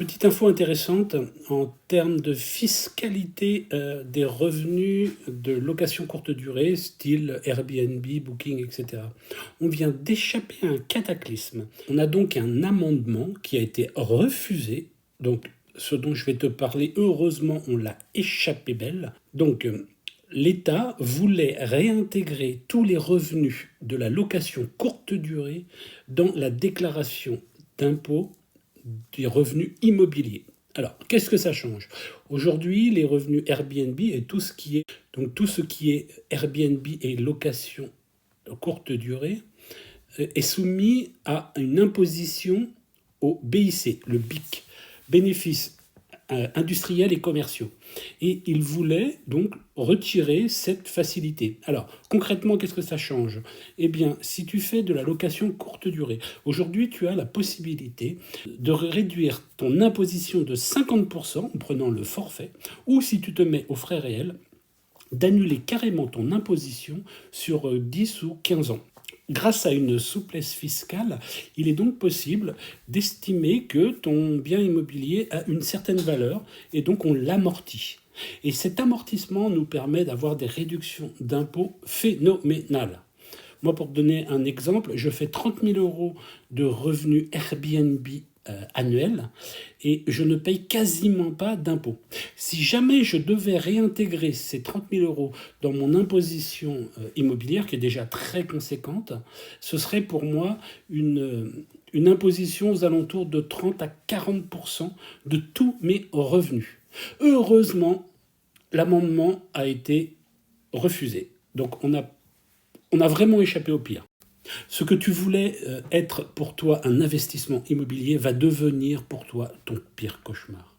Petite info intéressante en termes de fiscalité des revenus de location courte durée, style Airbnb, Booking, etc. On vient d'échapper à un cataclysme. On a donc un amendement qui a été refusé. Donc, ce dont je vais te parler, heureusement, on l'a échappé belle. Donc, l'État voulait réintégrer tous les revenus de la location courte durée dans la déclaration d'impôt des revenus immobiliers. Alors, qu'est-ce que ça change? Aujourd'hui, les revenus Airbnb et tout ce qui est Airbnb et location courte durée est soumis à une imposition au BIC, le BIC, bénéfices industriels et commerciaux. Et il voulait donc retirer cette facilité. Alors, concrètement, qu'est-ce que ça change? Eh bien, si tu fais de la location courte durée, aujourd'hui, tu as la possibilité de réduire ton imposition de 50% en prenant le forfait, ou si tu te mets aux frais réels, d'annuler carrément ton imposition sur 10 ou 15 ans. Grâce à une souplesse fiscale, il est donc possible d'estimer que ton bien immobilier a une certaine valeur et donc on l'amortit. Et cet amortissement nous permet d'avoir des réductions d'impôts phénoménales. Moi, pour te donner un exemple, je fais 30 000 € de revenus Airbnb annuel et je ne paye quasiment pas d'impôts. Si jamais je devais réintégrer ces 30 000 € dans mon imposition immobilière, qui est déjà très conséquente, ce serait pour moi une imposition aux alentours de 30 à 40% de tous mes revenus. Heureusement, l'amendement a été refusé. Donc on a vraiment échappé au pire. Ce que tu voulais être pour toi un investissement immobilier va devenir pour toi ton pire cauchemar.